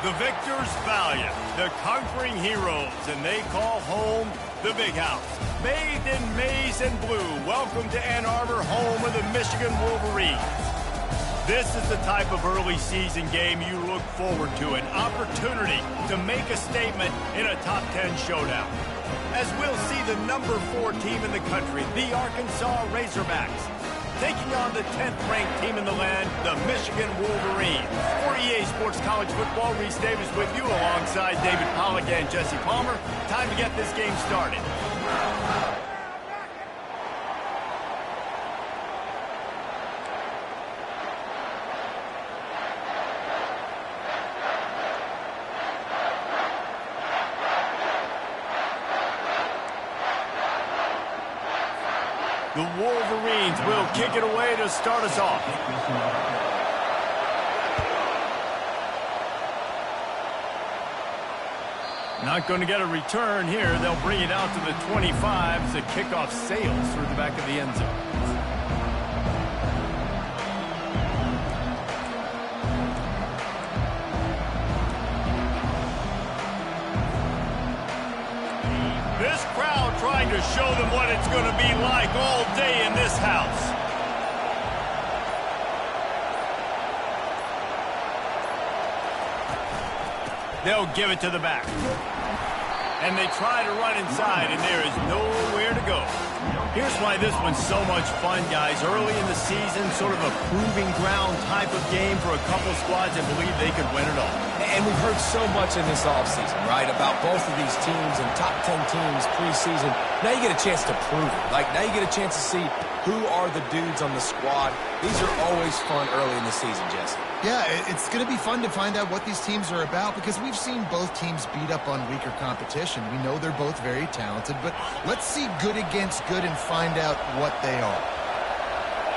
The victors valiant, the conquering heroes, and they call home the Big House. Bathed in maize and blue, welcome to Ann Arbor, home of the Michigan Wolverines. This is the type of early season game you look forward to, an opportunity to make a statement in a top 10 showdown. As we'll see the number 4 team in the country, the Arkansas Razorbacks, taking on the 10th-ranked team in the land, the Michigan Wolverines. For EA Sports College Football, Reese Davis with you alongside David Pollack and Jesse Palmer. Time to get this game started. The Wolverines will kick it away to start us off. Not going to get a return here. They'll bring it out to the 25 as the kickoff sails through the back of the end zone. This crowd trying to show them what it's going to be like all day in this house. They'll give it to the back. And they try to run inside, and there is nowhere to go. Here's why this one's so much fun, guys. Early in the season, sort of a proving ground type of game for a couple squads that believe they could win it all. And we've heard so much in this offseason, right, about both of these teams and top 10 teams preseason. Now you get a chance to prove it. Like, now you get a chance to see who are the dudes on the squad. These are always fun early in the season, Jesse. Yeah, it's going to be fun to find out what these teams are about because we've seen both teams beat up on weaker competition. We know they're both very talented, but let's see good against good and find out what they are.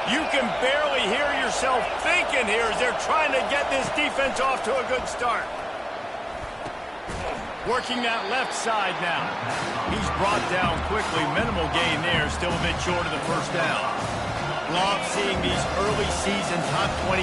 You can barely hear yourself thinking here as they're trying to get this defense off to a good start. Working that left side now. He's brought down quickly. Minimal gain there, still a bit short of the first down. Love seeing these early season top 25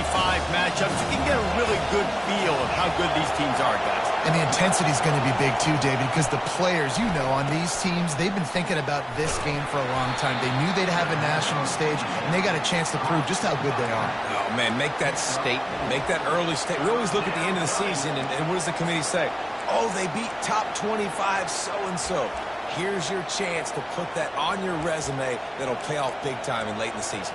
matchups. You can get a really good feel of how good these teams are, guys. And the intensity is going to be big too, David, because the players, you know, on these teams, they've been thinking about this game for a long time. They knew they'd have a national stage, and they got a chance to prove just how good they are. Oh, man, make that statement. Make that early statement. We always look at the end of the season, and what does the committee say? Oh, they beat top 25 so-and-so. Here's your chance to put that on your resume that'll pay off big time and late in the season.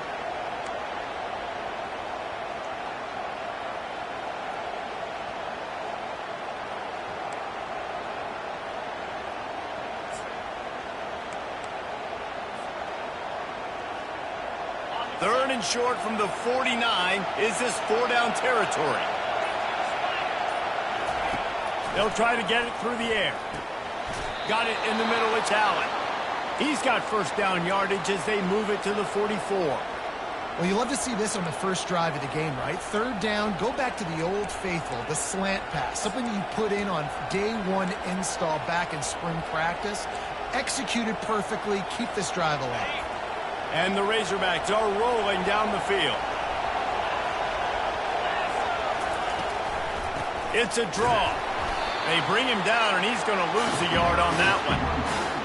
Third and short from the 49. Is this 4-down territory? They'll try to get it through the air. Got it in the middle, it's Allen. He's got first down yardage as they move it to the 44. Well, you love to see this on the first drive of the game, right? Third down, go back to the old faithful, the slant pass, something you put in on day one install back in spring practice. Executed perfectly, keep this drive alive. And the Razorbacks are rolling down the field. It's a draw. They bring him down, and he's going to lose a yard on that one.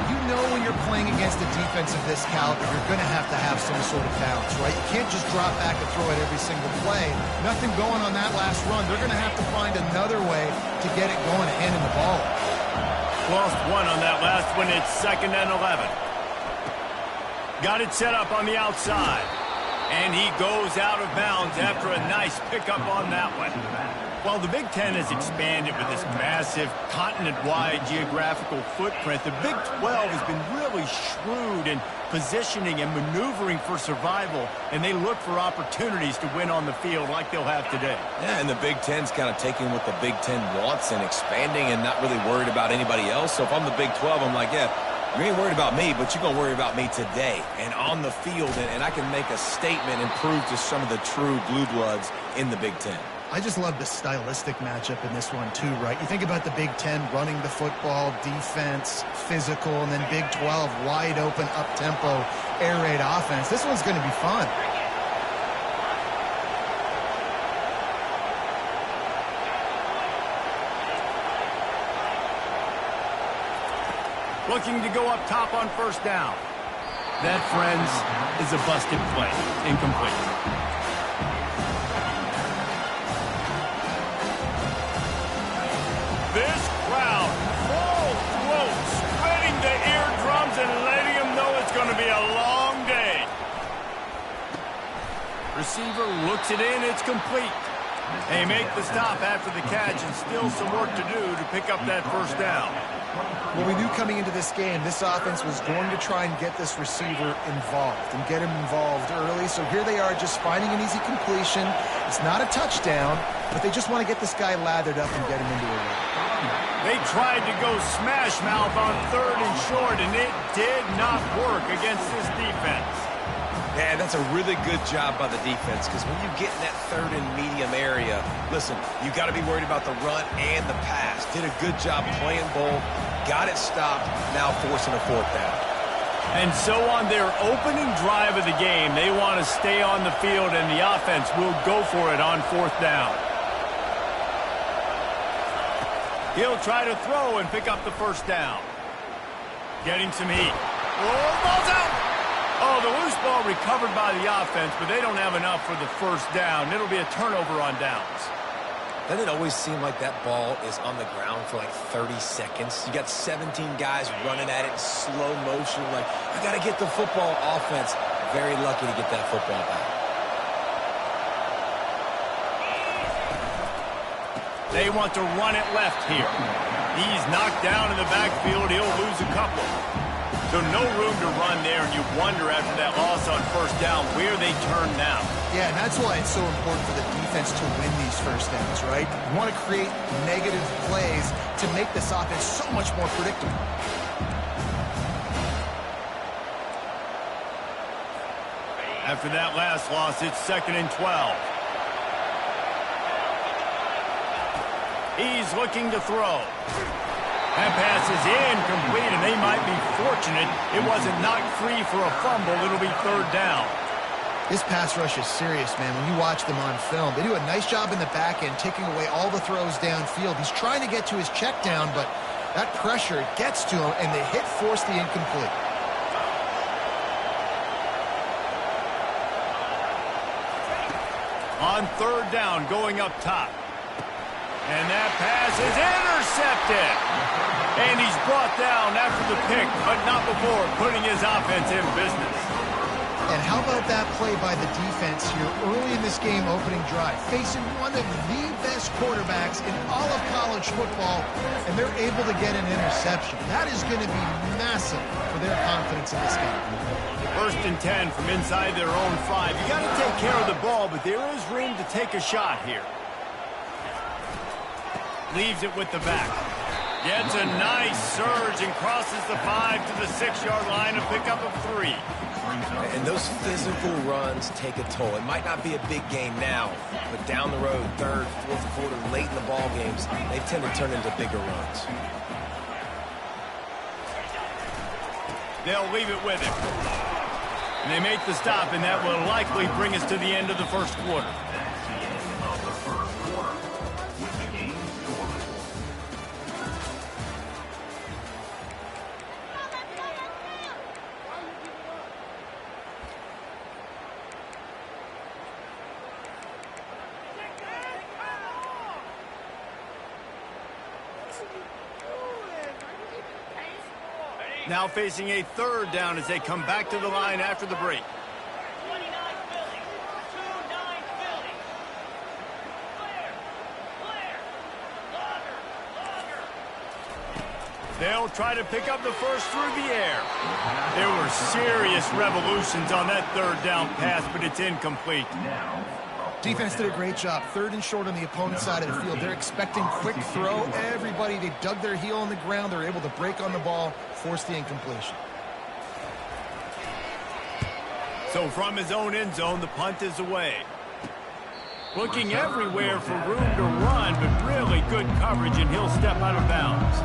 You know when you're playing against a defense of this caliber, you're going to have some sort of balance, right? You can't just drop back and throw it every single play. Nothing going on that last run. They're going to have to find another way to get it going and handing the ball. Lost one on that last one. It's 2nd and 11. Got it set up on the outside. And he goes out of bounds after a nice pickup on that one. While the Big Ten has expanded with this massive continent-wide geographical footprint, the Big 12 has been really shrewd in positioning and maneuvering for survival, and they look for opportunities to win on the field like they'll have today. Yeah, and the Big Ten's kind of taking what the Big Ten wants and expanding and not really worried about anybody else. So if I'm the Big 12, I'm like, yeah, you ain't worried about me, but you're going to worry about me today and on the field, and I can make a statement and prove to some of the true blue bloods in the Big Ten. I just love the stylistic matchup in this one too, right? You think about the Big Ten running the football, defense, physical, and then Big 12 wide open, up-tempo, air raid offense. This one's going to be fun. Looking to go up top on first down. That, friends, is a busted play. Incomplete. This crowd, full throat, spreading the eardrums and letting them know it's going to be a long day. Receiver looks it in. It's complete. They make the stop after the catch, and still some work to do to pick up that first down. Well, we knew coming into this game, this offense was going to try and get this receiver involved and get him involved early. So here they are just finding an easy completion. It's not a touchdown, but they just want to get this guy lathered up and get him into a run. They tried to go smash mouth on third and short, and it did not work against this defense. Man, that's a really good job by the defense, because when you get in that third and medium area, listen, you got to be worried about the run and the pass. Did a good job playing both, got it stopped, now forcing a fourth down. And so on their opening drive of the game, they want to stay on the field, and the offense will go for it on fourth down. He'll try to throw and pick up the first down. Getting some heat. Oh, ball's out! Oh, the loose ball recovered by the offense, but they don't have enough for the first down. It'll be a turnover on downs. Doesn't it always seem like that ball is on the ground for like 30 seconds? You got 17 guys running at it in slow motion. Like, I got to get the football. Offense, very lucky to get that football back. They want to run it left here. He's knocked down in the backfield. He'll lose a couple. So no room to run there, and you wonder after that loss on first down where they turn now. Yeah, and that's why it's so important for the defense to win these first downs, right? You want to create negative plays to make this offense so much more predictable. After that last loss, it's 2nd and 12. He's looking to throw. That pass is incomplete, and they might be fortunate it wasn't knocked free for a fumble. It'll be third down. This pass rush is serious, man. When you watch them on film, they do a nice job in the back end, taking away all the throws downfield. He's trying to get to his check down, but that pressure gets to him, and the hit forced the incomplete. On third down, going up top. And that pass is intercepted. And he's brought down after the pick, but not before putting his offense in business. And how about that play by the defense here early in this game opening drive, facing one of the best quarterbacks in all of college football, and they're able to get an interception. That is going to be massive for their confidence in this game. 1st and 10 from inside their own 5. You got to take care of the ball, but there is room to take a shot here. Leaves it with the back. Gets a nice surge and crosses the 5 to the 6-yard line, a pickup of 3. And those physical runs take a toll. It might not be a big game now, but down the road, 3rd, 4th quarter, late in the ball games, they tend to turn into bigger runs. They'll leave it with him. And they make the stop, and that will likely bring us to the end of the first quarter. Now facing a third down as they come back to the line after the break. They'll try to pick up the first through the air. There were serious revolutions on that third down pass, but it's incomplete. Defense did a great job. 3rd and short on the opponent's side of the field. They're expecting quick throw. Everybody, they dug their heel on the ground. They're able to break on the ball, force the incompletion. So from his own end zone, the punt is away. Looking everywhere for room to run, but really good coverage, and he'll step out of bounds.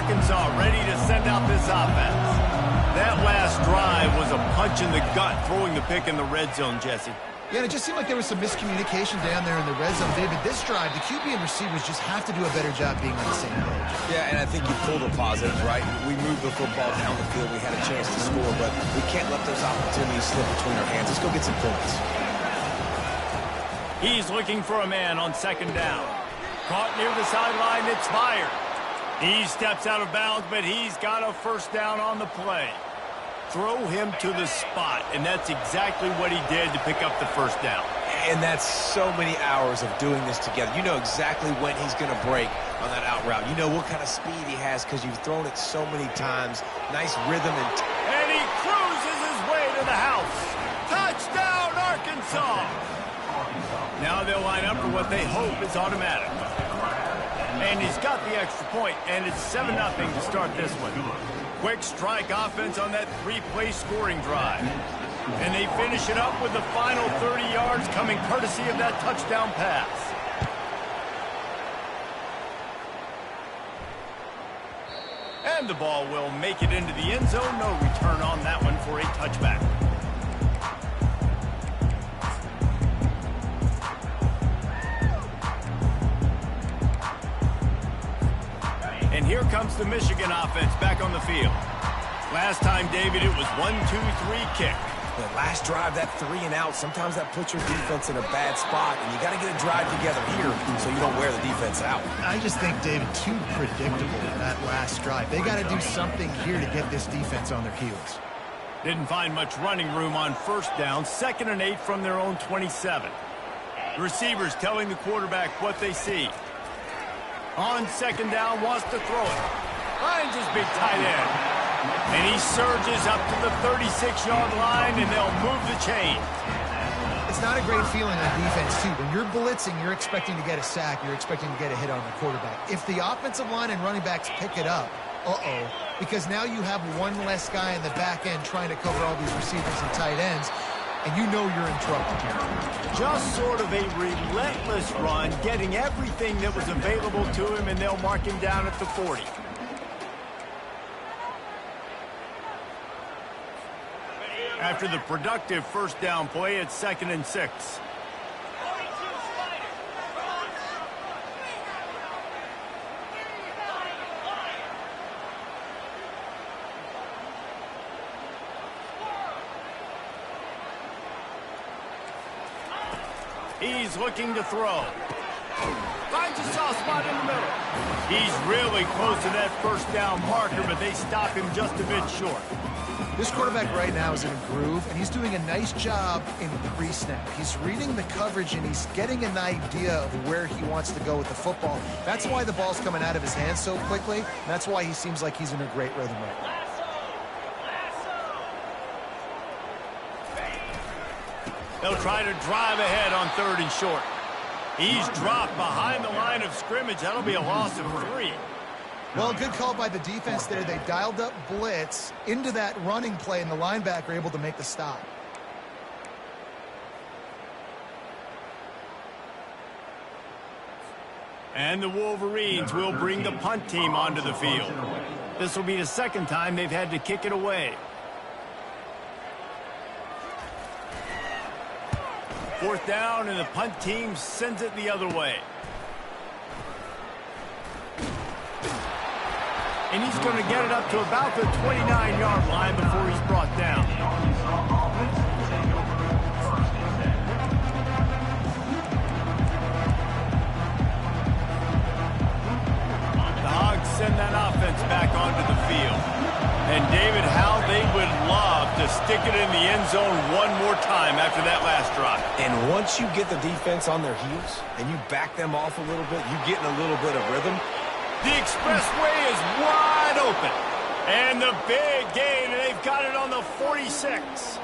Arkansas ready to send out this offense. That last drive was a punch in the gut throwing the pick in the red zone, Jesse. Yeah, and it just seemed like there was some miscommunication down there in the red zone. David, this drive, the QB and receivers just have to do a better job being on the same page. Yeah, and I think you pulled the positives, right? We moved the football down the field. We had a chance to score, but we can't let those opportunities slip between our hands. Let's go get some points. He's looking for a man on second down. Caught near the sideline, it's fired. He steps out of bounds, but he's got a first down on the play. Throw him to the spot, and that's exactly what he did to pick up the first down. And that's so many hours of doing this together. You know exactly when he's going to break on that out route. You know what kind of speed he has because you've thrown it so many times. Nice rhythm. And he cruises his way to the house. Touchdown, Arkansas! Now they'll line up for what they hope is automatic. And he's got the extra point, and it's 7-0 to start this one. Quick strike offense on that three-play scoring drive. And they finish it up with the final 30 yards coming courtesy of that touchdown pass. And the ball will make it into the end zone. No return on that one for a touchback. And here comes the Michigan offense back on the field. Last time, David, it was 1-2-3 kick. The last drive, that 3 and out, sometimes that puts your defense in a bad spot, and you got to get a drive together here so you don't wear the defense out. I just think, David, too predictable that last drive. They got to do something here to get this defense on their heels. Didn't find much running room on first down. 2nd and 8 from their own 27. The receivers telling the quarterback what they see. On 2nd down, wants to throw it. Finds his big tight end. And he surges up to the 36-yard line, and they'll move the chain. It's not a great feeling on defense, too. When you're blitzing, you're expecting to get a sack. You're expecting to get a hit on the quarterback. If the offensive line and running backs pick it up, because now you have one less guy in the back end trying to cover all these receivers and tight ends, and you know you're in trouble. Just sort of a relentless run, getting everything that was available to him, and they'll mark him down at the 40. After the productive first down play, it's 2nd and 6. He's looking to throw. Finds a soft spot in the middle. He's really close to that first down marker, but they stop him just a bit short. This quarterback right now is in a groove, and he's doing a nice job in pre-snap. He's reading the coverage, and he's getting an idea of where he wants to go with the football. That's why the ball's coming out of his hands so quickly, and that's why he seems like he's in a great rhythm right now. They'll try to drive ahead on 3rd and short. He's dropped behind the line of scrimmage. That'll be a loss of 3. Well, good call by the defense there. They dialed up blitz into that running play, and the linebacker able to make the stop. And the Wolverines will bring the punt team onto the field. This will be the 2nd time they've had to kick it away. 4th down, and the punt team sends it the other way. And he's going to get it up to about the 29-yard line before he's brought down. The Hogs send that offense back onto the field. And David, how they would love to stick it in the end zone one more time after that last drive. And once you get the defense on their heels and you back them off a little bit, you get in a little bit of rhythm. The expressway is wide open. And the big gain, and they've got it on the 46.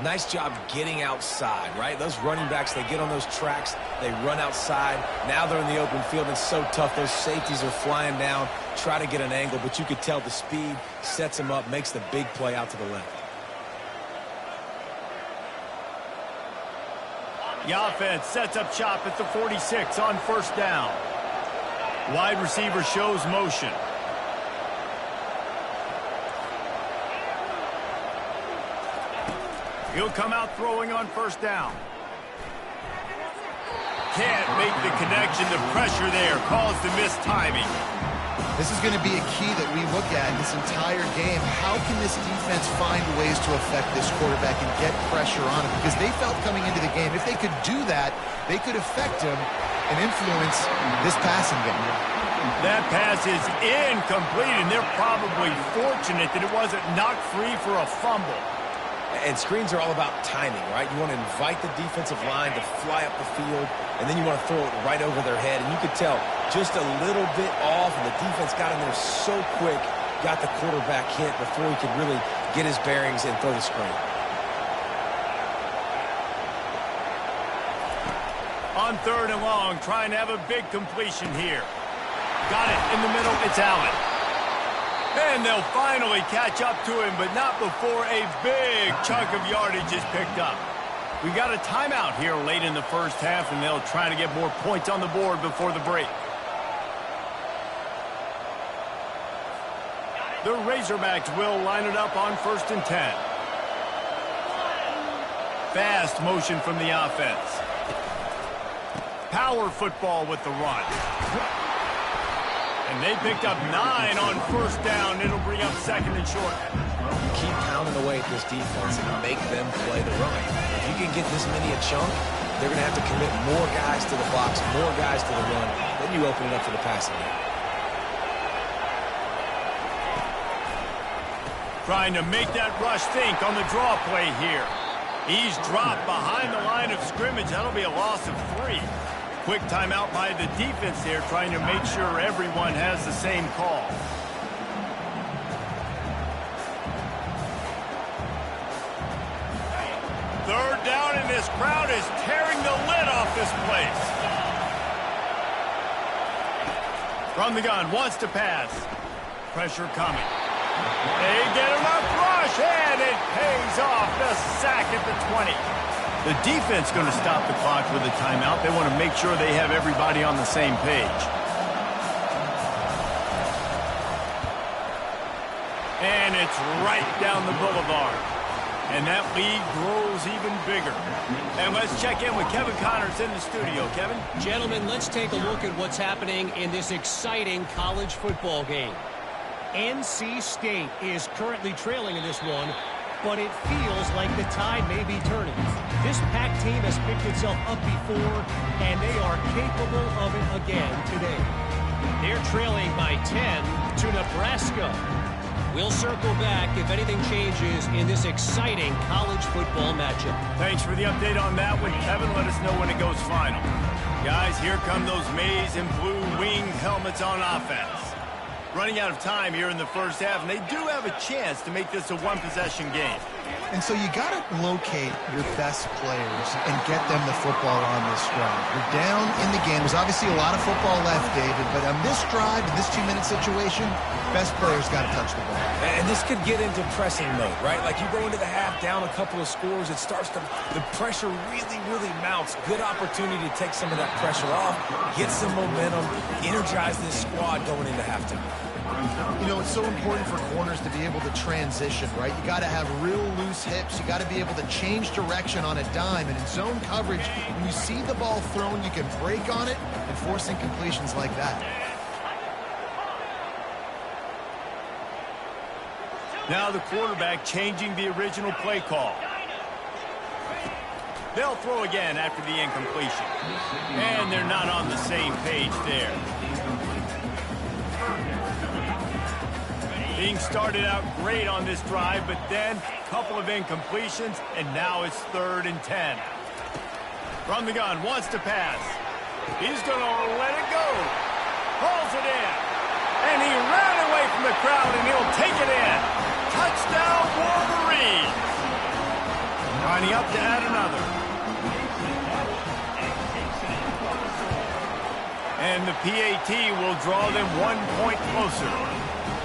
Nice job getting outside, right? Those running backs, they get on those tracks, they run outside. Now they're in the open field. It's so tough. Those safeties are flying down, try to get an angle, but you could tell the speed sets them up, makes the big play out to the left. The offense sets up shop at the 46 on 1st down. Wide receiver shows motion. He'll come out throwing on first down. Can't make the connection. The pressure there caused the missed timing. This is going to be a key that we look at in this entire game. How can this defense find ways to affect this quarterback and get pressure on him? Because they felt coming into the game, if they could do that, they could affect him and influence this passing game. That pass is incomplete, and they're probably fortunate that it wasn't knocked free for a fumble. And screens are all about timing, right? You want to invite the defensive line to fly up the field, and then you want to throw it right over their head. And you could tell just a little bit off, and the defense got in there so quick, got the quarterback hit before he could really get his bearings and throw the screen. On 3rd and long, trying to have a big completion here. Got it in the middle. It's Allen. And they'll finally catch up to him, but not before a big chunk of yardage is picked up. We got a timeout here late in the first half, and they'll try to get more points on the board before the break. The Razorbacks will line it up on 1st and 10. Fast motion from the offense. Power football with the run. And they picked up 9 on first down. It'll bring up 2nd and short. Keep pounding away at this defense and make them play the run. If you can get this many a chunk, they're going to have to commit more guys to the box, more guys to the run. Then you open it up for the passing game. Trying to make that rush think on the draw play here. He's dropped behind the line of scrimmage. That'll be a loss of 3. Quick timeout by the defense there, trying to make sure everyone has the same call. Third down, and this crowd is tearing the lid off this place. From the gun, wants to pass. Pressure coming. They get enough rush, and it pays off. The sack at the 20. The defense going to stop the clock with a timeout. They want to make sure they have everybody on the same page. And it's right down the boulevard. And that lead grows even bigger. And let's check in with Kevin Connors in the studio. Kevin? Gentlemen, let's take a look at what's happening in this exciting college football game. NC State is currently trailing in this one, but it feels like the tide may be turning. This Pac team has picked itself up before, and they are capable of it again today. They're trailing by 10 to Nebraska. We'll circle back if anything changes in this exciting college football matchup. Thanks for the update on that one, Kevin. Let us know when it goes final. Guys, here come those maize and blue winged helmets on offense. Running out of time here in the first half, and they do have a chance to make this a one-possession game. And so you got to locate your best players and get them the football on this drive. You're down in the game. There's obviously a lot of football left, David, but on this drive, in this 2-minute situation, best players got to touch the ball. And this could get into pressing mode, right? Like you go into the half down a couple of scores, it starts to, the pressure really, really mounts. Good opportunity to take some of that pressure off, get some momentum, energize this squad going into halftime. You know, it's so important for corners to be able to transition, right? You got to have real loose hips. You got to be able to change direction on a dime. And in zone coverage, when you see the ball thrown, you can break on it and force incompletions like that. Now the quarterback changing the original play call. They'll throw again after the incompletion. And they're not on the same page there. Things started out great on this drive, but then a couple of incompletions, and now it's 3rd and 10. From the gun, wants to pass. He's going to let it go. Pulls it in. And he ran away from the crowd, and he'll take it in. Touchdown, Wolverines. Lining up to add another. And the PAT will draw them 1 point closer.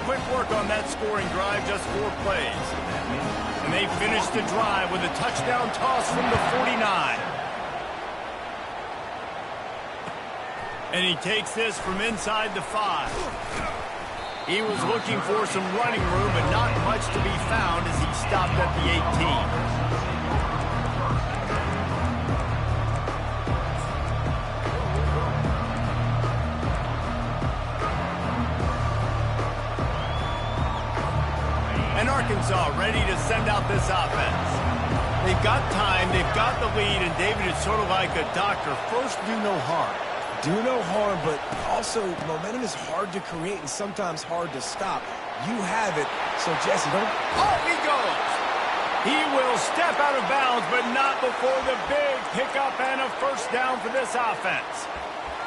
Quick work on that scoring drive, just 4 plays. And they finish the drive with a touchdown toss from the 49. And he takes this from inside the 5. He was looking for some running room, but not much to be found as he stopped at the 18. saw, ready to send out this offense. They've got time, they've got the lead, and David is sort of like a doctor. First, do no harm. Do no harm, but also momentum is hard to create and sometimes hard to stop. You have it, so Jesse, don't... Oh, he goes! He will step out of bounds, but not before the big pickup and a first down for this offense.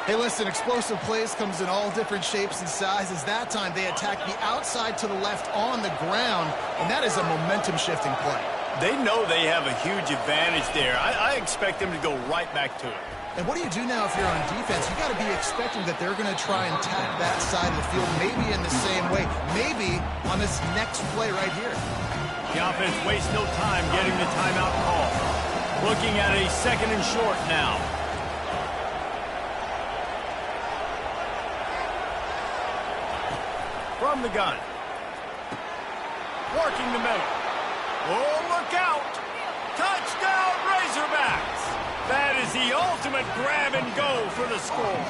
Hey, listen, explosive plays comes in all different shapes and sizes. That time, they attack the outside to the left on the ground, and that is a momentum-shifting play. They know they have a huge advantage there. I expect them to go right back to it. And what do you do now if you're on defense? You got to be expecting that they're going to try and attack that side of the field, maybe in the same way, maybe on this next play right here. The offense wastes no time getting the timeout call. Looking at a second and short now. From the gun. Working the middle. Oh, look out! Touchdown, Razorbacks! That is the ultimate grab and go for the score.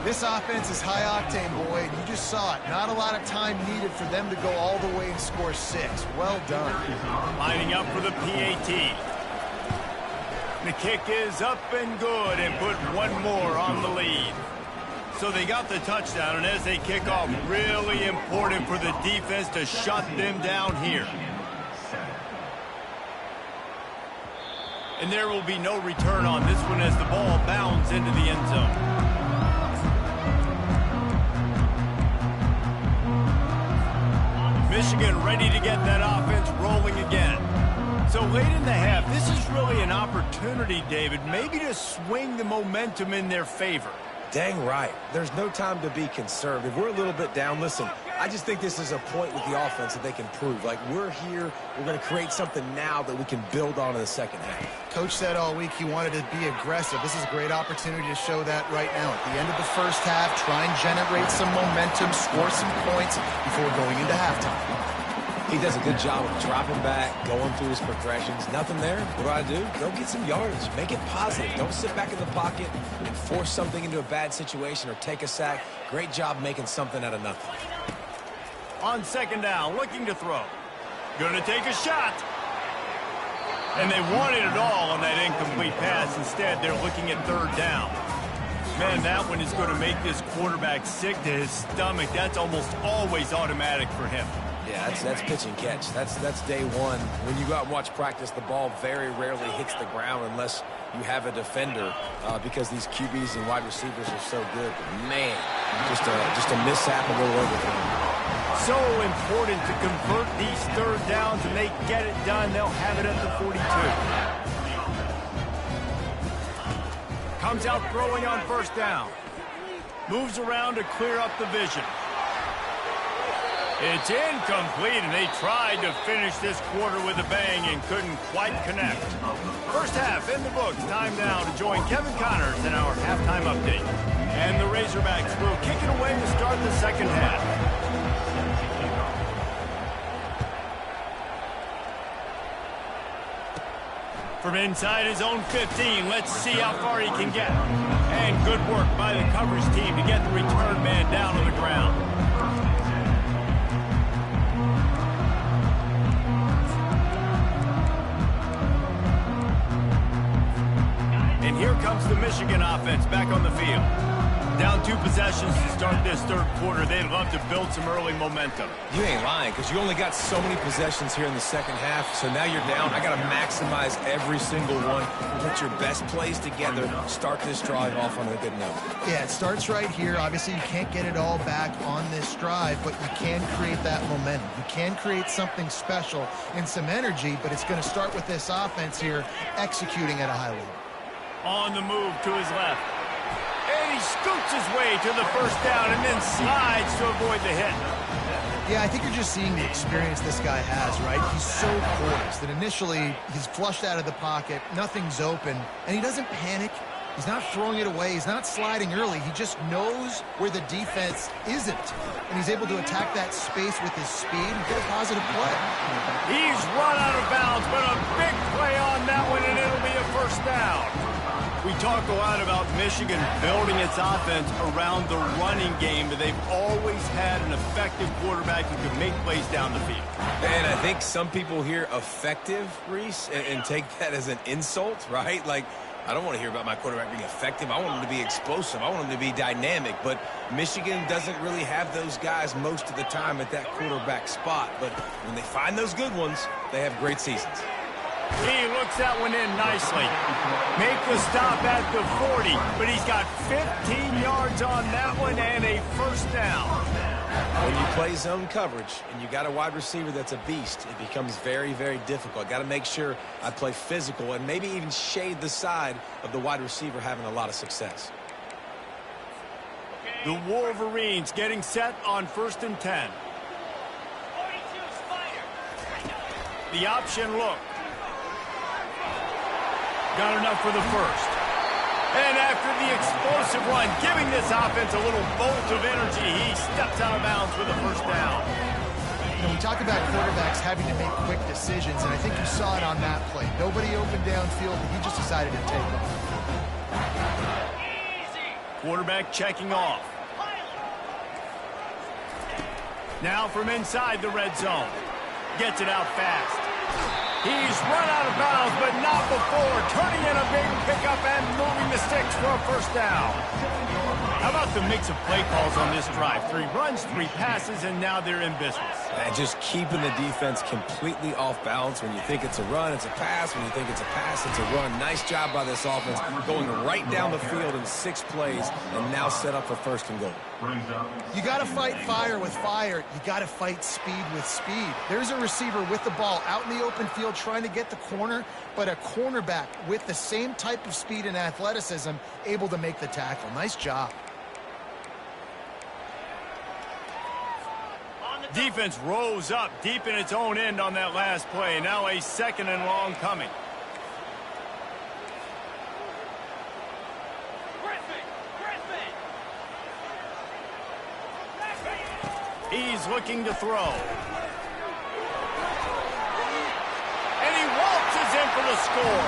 This offense is high octane, boy, and you just saw it. Not a lot of time needed for them to go all the way and score 6. Well done. Lining up for the PAT. The kick is up and good and put one more on the lead. So they got the touchdown, and as they kick off, really important for the defense to shut them down here. And there will be no return on this one as the ball bounds into the end zone. Michigan ready to get that offense rolling again. So late in the half, this is really an opportunity, David, maybe to swing the momentum in their favor. Dang right. There's no time to be conservative. We're a little bit down. Listen, I just think this is a point with the offense that they can prove. Like, we're here, we're going to create something now that we can build on in the second half. Coach said all week he wanted to be aggressive. This is a great opportunity to show that right now. At the end of the first half, try and generate some momentum, score some points before going into halftime. He does a good job of dropping back, going through his progressions. Nothing there. What do? Go get some yardage. Make it positive. Don't sit back in the pocket and force something into a bad situation or take a sack. Great job making something out of nothing. On second down, looking to throw. Going to take a shot. And they wanted it all on that incomplete pass. Instead, they're looking at third down. Man, that one is going to make this quarterback sick to his stomach. That's almost always automatic for him. Yeah, that's pitch and catch. That's day one. When you go out and watch practice, the ball very rarely hits the ground unless you have a defender because these QBs and wide receivers are so good. But man, just a mishap, a little overthrow. So important to convert these third downs, and they get it done. They'll have it at the 42. Comes out throwing on first down. Moves around to clear up the vision. It's incomplete, and they tried to finish this quarter with a bang and couldn't quite connect. First half in the books. Time now to join Kevin Connors in our halftime update. And the Razorbacks will kick it away to start the second half. From inside his own 15, let's see how far he can get. And good work by the coverage team to get the return man down on the ground. And here comes the Michigan offense back on the field. Down 2 possessions to start this third quarter. They'd love to build some early momentum. You ain't lying, because you only got so many possessions here in the second half, so now you're down. I got to maximize every single one. Put your best plays together. Start this drive off on a good note. Yeah, it starts right here. Obviously, you can't get it all back on this drive, but you can create that momentum. You can create something special and some energy, but it's going to start with this offense here executing at a high level. On the move to his left. And he scoots his way to the first down and then slides to avoid the hit. Yeah, I think you're just seeing the experience this guy has, right? He's so poised that initially he's flushed out of the pocket, nothing's open, and he doesn't panic. He's not throwing it away. He's not sliding early. He just knows where the defense isn't, and he's able to attack that space with his speed and get a positive play. He's run out of bounds, but a big play on that one, and it'll be a first down. We talk a lot about Michigan building its offense around the running game, but they've always had an effective quarterback who can make plays down the field. And I think some people hear effective, Reese, and take that as an insult, right? Like, I don't want to hear about my quarterback being effective. I want him to be explosive. I want him to be dynamic. But Michigan doesn't really have those guys most of the time at that quarterback spot. But when they find those good ones, they have great seasons. He looks that one in nicely. Make the stop at the 40, but he's got 15 yards on that one and a first down. When you play zone coverage and you got a wide receiver that's a beast, it becomes very, very difficult. Got to make sure I play physical and maybe even shade the side of the wide receiver having a lot of success. The Wolverines getting set on 1st and 10. The option look. Got enough for the first. And after the explosive run, giving this offense a little bolt of energy, he steps out of bounds with a first down. You know, we talk about quarterbacks having to make quick decisions, and I think you saw it on that play. Nobody opened downfield, and he just decided to take off. Quarterback checking off. Now from inside the red zone. Gets it out fast. He's run out of bounds, but not before. Turning in a big pickup and moving the sticks for a first down. How about the mix of play calls on this drive? 3 runs, 3 passes, and now they're in business. And just keeping the defense completely off balance. When you think it's a run, it's a pass. When you think it's a pass, it's a run. Nice job by this offense going right down the field in 6 plays and now set up for 1st and goal. You got to fight fire with fire. You got to fight speed with speed. There's a receiver with the ball out in the open field trying to get the corner, but a cornerback with the same type of speed and athleticism able to make the tackle. Nice job. Defense rose up deep in its own end on that last play. Now a 2nd and long coming. He's looking to throw. And he waltzes in for the score.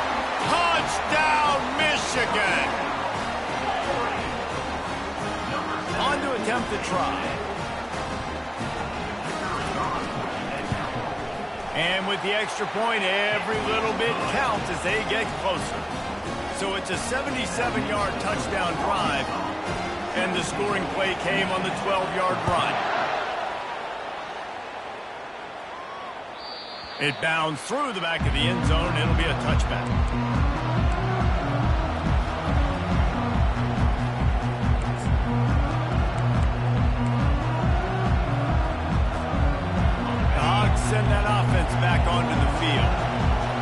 Touchdown, Michigan! On to attempt the try. And with the extra point, every little bit counts as they get closer. So it's a 77-yard touchdown drive, and the scoring play came on the 12-yard run. It bounds through the back of the end zone, and it'll be a touchback. Send that offense back onto the field.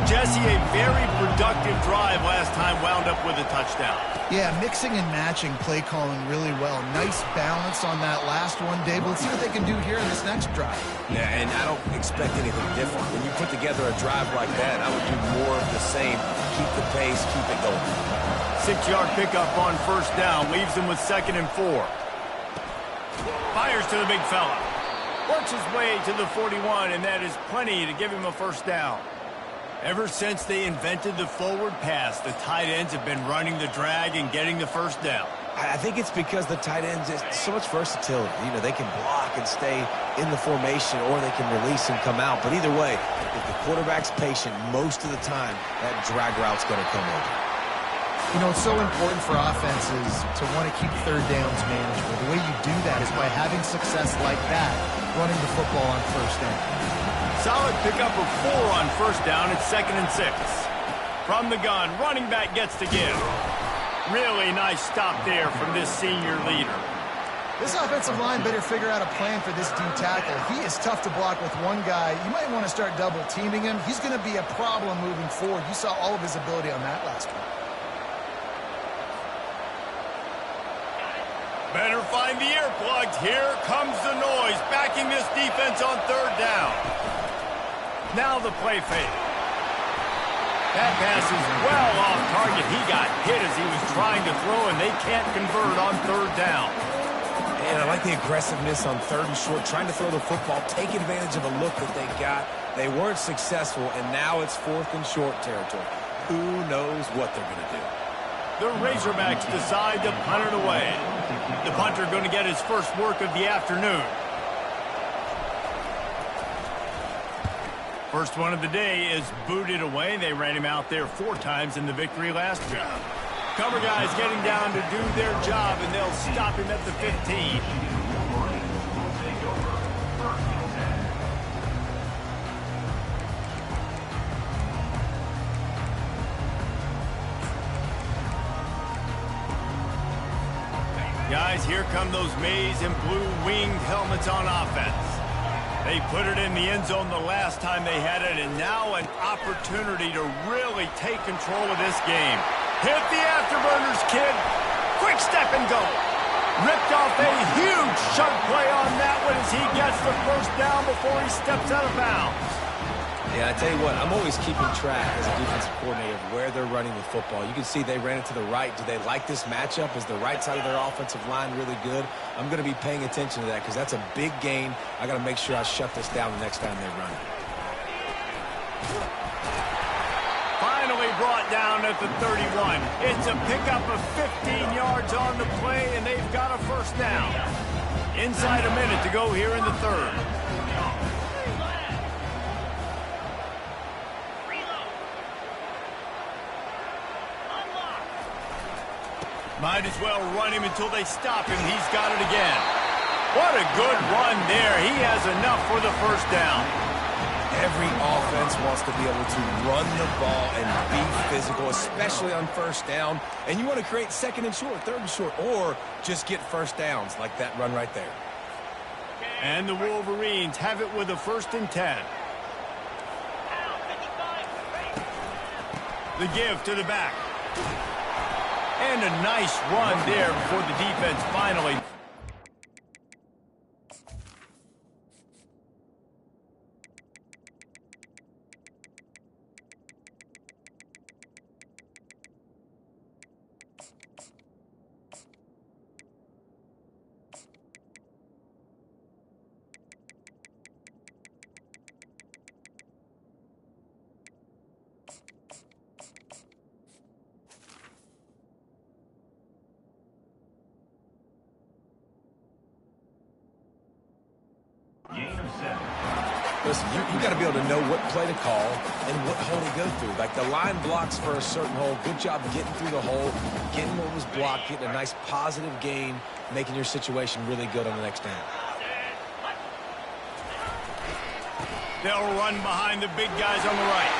Jesse, a very productive drive last time, wound up with a touchdown. Yeah, mixing and matching play calling really well. Nice balance on that last one, Dave. Let's see what they can do here in this next drive. Yeah, and I don't expect anything different. When you put together a drive like that, I would do more of the same. Keep the pace, keep it going. 6-yard pickup on 1st down. Leaves him with 2nd and 4. Fires to the big fella. Works his way to the 41, and that is plenty to give him a first down. Ever since they invented the forward pass, the tight ends have been running the drag and getting the first down. I think it's because the tight ends have so much versatility. You know, they can block and stay in the formation, or they can release and come out. But either way, if the quarterback's patient most of the time, that drag route's going to come over. You know, it's so important for offenses to want to keep 3rd downs manageable. The way you do that is by having success like that, running the football on 1st down. Solid pickup of 4 on 1st down. It's 2nd and 6. From the gun, running back gets to give. Really nice stop there from this senior leader. This offensive line better figure out a plan for this D tackle. He is tough to block with one guy. You might want to start double teaming him. He's going to be a problem moving forward. You saw all of his ability on that last one. Better find the earplugs. Here comes the noise, backing this defense on 3rd down. Now the play fake. That pass is well off target. He got hit as he was trying to throw, and they can't convert on 3rd down. And I like the aggressiveness on 3rd and short, trying to throw the football, take advantage of a look that they got. They weren't successful, and now it's 4th and short territory. Who knows what they're going to do? The Razorbacks decide to punt it away. The punter going to get his first work of the afternoon. First one of the day is booted away. They ran him out there 4 times in the victory last week. Cover guys getting down to do their job, and they'll stop him at the 15. Guys, here come those maize and blue winged helmets on offense. They put it in the end zone the last time they had it, and now an opportunity to really take control of this game. Hit the afterburners, kid. Quick step and go. Ripped off a huge chunk play on that one as he gets the first down before he steps out of bounds. Yeah, I tell you what, I'm always keeping track as a defensive coordinator of where they're running the football. You can see they ran it to the right. Do they like this matchup? Is the right side of their offensive line really good? I'm going to be paying attention to that because that's a big gain. I got to make sure I shut this down the next time they run it. Finally brought down at the 31. It's a pickup of 15 yards on the play, and they've got a first down. Inside a minute to go here in the third. Might as well run him until they stop him. He's got it again. What a good run there. He has enough for the first down. Every offense wants to be able to run the ball and be physical, especially on first down. And you want to create second and short, third and short, or just get first downs like that run right there. And the Wolverines have it with a 1st and 10. The give to the back. And a nice run there before the defense finally. Listen, you got to be able to know what play to call and what hole to go through. Like the line blocks for a certain hole. Good job getting through the hole, getting what was blocked, getting a nice positive gain, making your situation really good on the next down. They'll run behind the big guys on the right.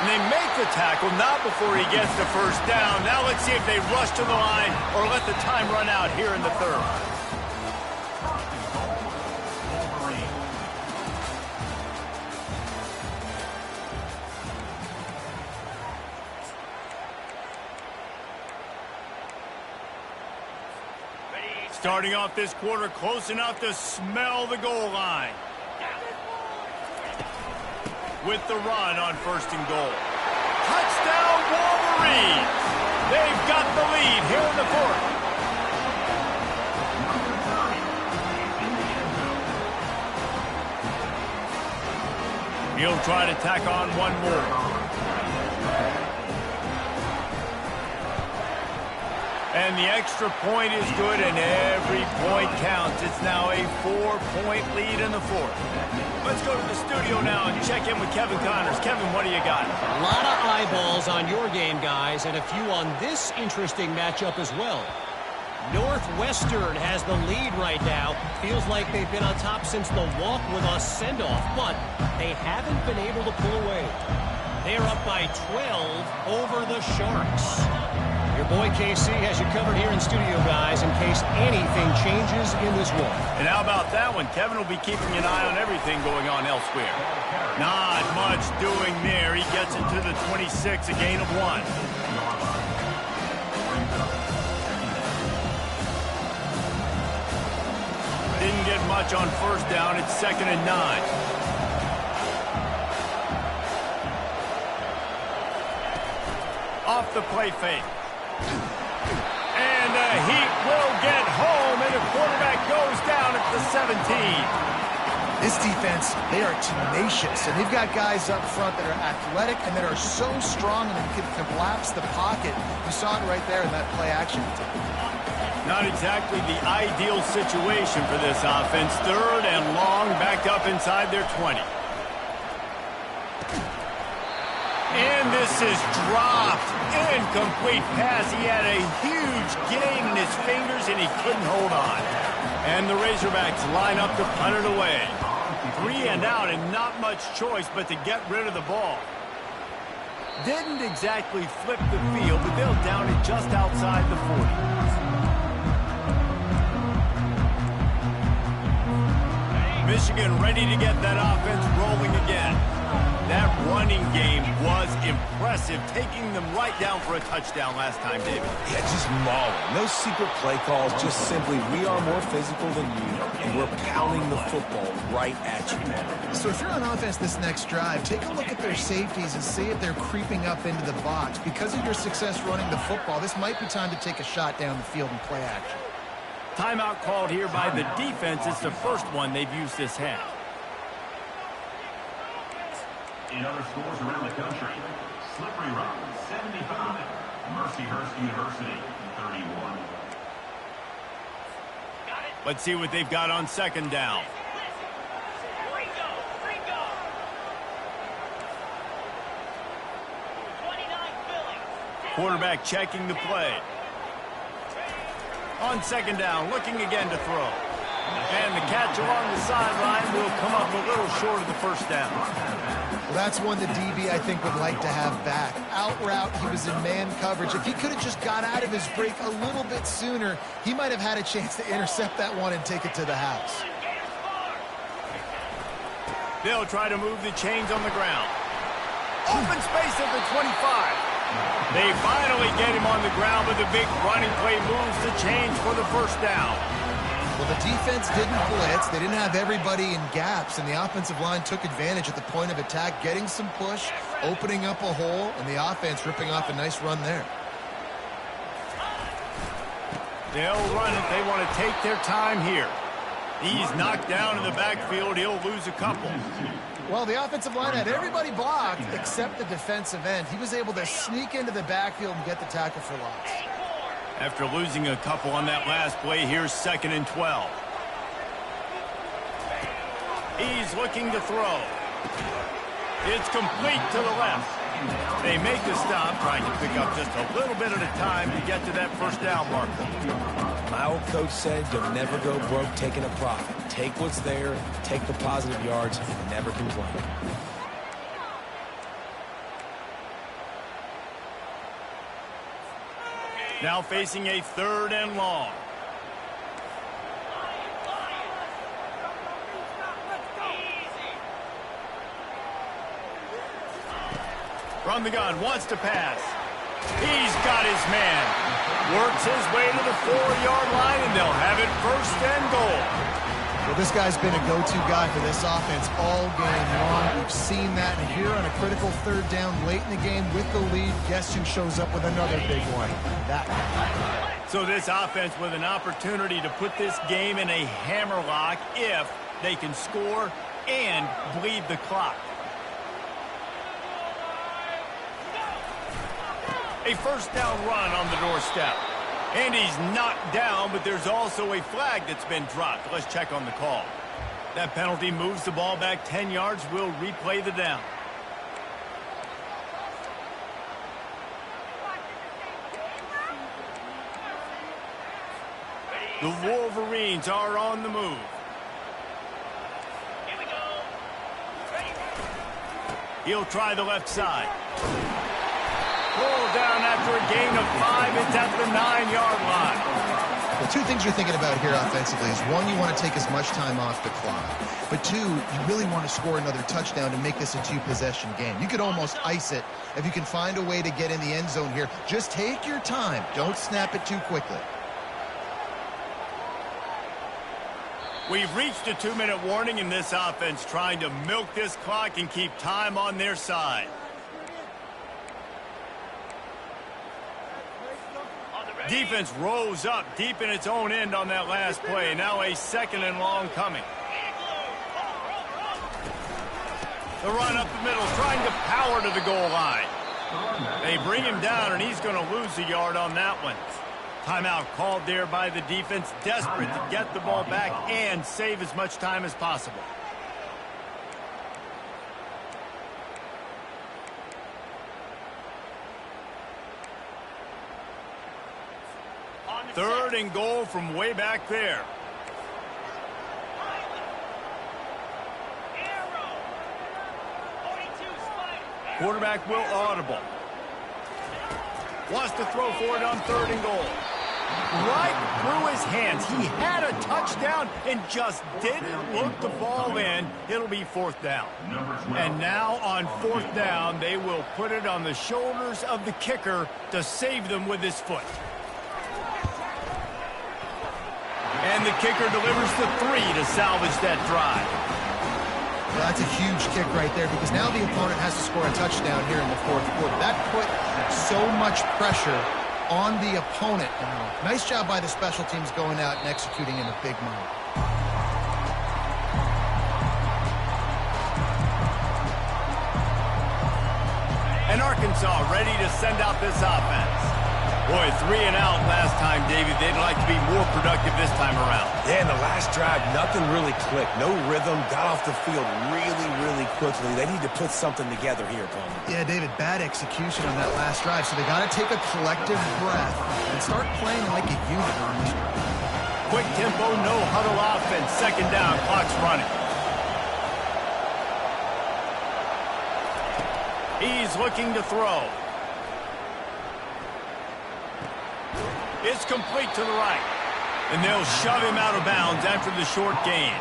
And they make the tackle, not before he gets the first down. Now let's see if they rush to the line or let the time run out here in the third. Starting off this quarter close enough to smell the goal line. With the run on 1st and goal. Touchdown Wolverines! They've got the lead here in the fourth. He'll try to tack on one more. And the extra point is good, and every point counts. It's now a 4-point lead in the fourth. Let's go to the studio now and check in with Kevin Connors. Kevin, what do you got? A lot of eyeballs on your game, guys, and a few on this interesting matchup as well. Northwestern has the lead right now. Feels like they've been on top since the walk with a send-off, but they haven't been able to pull away. They're up by 12 over the Sharks. Your boy KC has you covered here in studio, guys, in case anything changes in this one. And how about that one? Kevin will be keeping an eye on everything going on elsewhere. Not much doing there. He gets it to the 26, a gain of 1. Didn't get much on first down. It's 2nd and 9. Off the play fake. And the Heat will get home, and the quarterback goes down at the 17. This defense, they are tenacious, and they've got guys up front that are athletic and that are so strong and can collapse the pocket. You saw it right there in that play action. Not exactly the ideal situation for this offense. 3rd and long, back up inside their 20. And this is dropped. Incomplete pass. He had a huge gain in his fingers, and he couldn't hold on. And the Razorbacks line up to punt it away. 3 and out, and not much choice but to get rid of the ball. Didn't exactly flip the field, but they'll down it just outside the 40. Michigan ready to get that offense rolling again. That running game was impressive, taking them right down for a touchdown last time, David. Yeah, just mauling. No secret play calls, just simply we are more physical than you, and we're pounding the football right at you, man. So if you're on offense this next drive, take a look at their safeties and see if they're creeping up into the box. Because of your success running the football, this might be time to take a shot down the field and play action. Timeout called here by the defense. It's the first one they've used this half. In other schools around the country, Slippery Rock, 75. Mercyhurst University, 31. Let's see what they've got on 2nd down. Quarterback checking the play. On 2nd down, looking again to throw. And the catch along the sideline will come up a little short of the 1st down. Well, that's one the DB, I think, would like to have back. Out route, he was in man coverage. If he could have just got out of his break a little bit sooner, he might have had a chance to intercept that one and take it to the house. They'll try to move the chains on the ground. Open space at the 25. They finally get him on the ground, but the big running play moves the chains for the 1st down. Well, the defense didn't blitz. They didn't have everybody in gaps, and the offensive line took advantage at the point of attack, getting some push, opening up a hole, and the offense ripping off a nice run there. They'll run it. They want to take their time here. He's knocked down in the backfield. He'll lose a couple. Well, the offensive line had everybody blocked except the defensive end. He was able to sneak into the backfield and get the tackle for loss. After losing a couple on that last play, here's 2nd and 12. He's looking to throw. It's complete to the left. They make the stop, trying to pick up just a little bit at a time to get to that 1st down marker. My old coach said you'll never go broke taking a profit. Take what's there, take the positive yards, and never complain. Now facing a 3rd and long. From the gun, wants to pass. He's got his man. Works his way to the 4-yard line, and they'll have it 1st and goal. Well, this guy's been a go-to guy for this offense all game long. We've seen that, and here on a critical 3rd down late in the game with the lead, guess who shows up with another big one? That guy. So this offense with an opportunity to put this game in a hammerlock if they can score and bleed the clock. A 1st down run on the doorstep. And he's knocked down, but there's also a flag that's been dropped. Let's check on the call. That penalty moves the ball back 10 yards. We'll replay the down. The Wolverines are on the move. Here we go. Ready. He'll try the left side. Pulled down after a gain of 5. It's at the 9-yard line. Well, 2 things you're thinking about here offensively is, 1, you want to take as much time off the clock. But 2, you really want to score another touchdown to make this a 2-possession game. You could almost ice it if you can find a way to get in the end zone here. Just take your time. Don't snap it too quickly. We've reached a 2-minute warning in this offense, trying to milk this clock and keep time on their side. Defense rose up deep in its own end on that last play. Now a 2nd and long coming. The run up the middle, trying to power to the goal line. They bring him down, and he's going to lose a yard on that one. Timeout called there by the defense, desperate to get the ball back and save as much time as possible. Third and goal from way back there. Quarterback will audible. Wants to throw for it on third and goal. Right through his hands. He had a touchdown and just didn't look the ball in. It'll be fourth down. And now on fourth down, they will put it on the shoulders of the kicker to save them with his foot. And the kicker delivers the 3 to salvage that drive. Well, that's a huge kick right there because now the opponent has to score a touchdown here in the fourth quarter. That put so much pressure on the opponent. Nice job by the special teams going out and executing in a big moment. And Arkansas ready to send out this offense. Boy, 3 and out last time, David. They'd like to be more productive this time around. Yeah, in the last drive, nothing really clicked. No rhythm, got off the field really quickly. They need to put something together here, Tony. Yeah, David, bad execution on that last drive, so they got to take a collective breath and start playing like a unit on this drive. Quick tempo, no huddle offense. Second down, clock's running. He's looking to throw. It's complete to the right. And they'll shove him out of bounds after the short gain.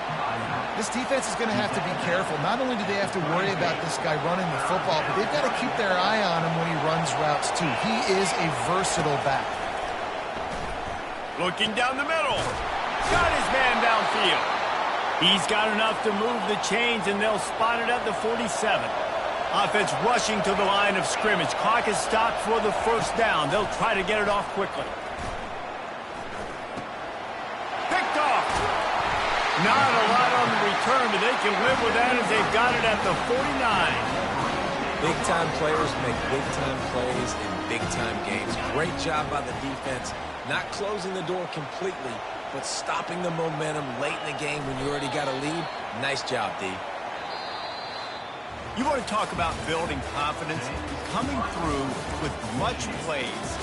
This defense is going to have to be careful. Not only do they have to worry about this guy running the football, but they've got to keep their eye on him when he runs routes too. He is a versatile back. Looking down the middle. Got his man downfield. He's got enough to move the chains, and they'll spot it at the 47. Offense rushing to the line of scrimmage. Clock is stopped for the first down. They'll try to get it off quickly. Picked off. Not a lot on the return, but they can live with that as they've got it at the 49. Big-time players make big-time plays in big-time games. Great job by the defense, not closing the door completely, but stopping the momentum late in the game when you already got a lead. Nice job, D. You want to talk about building confidence? Coming through with much plays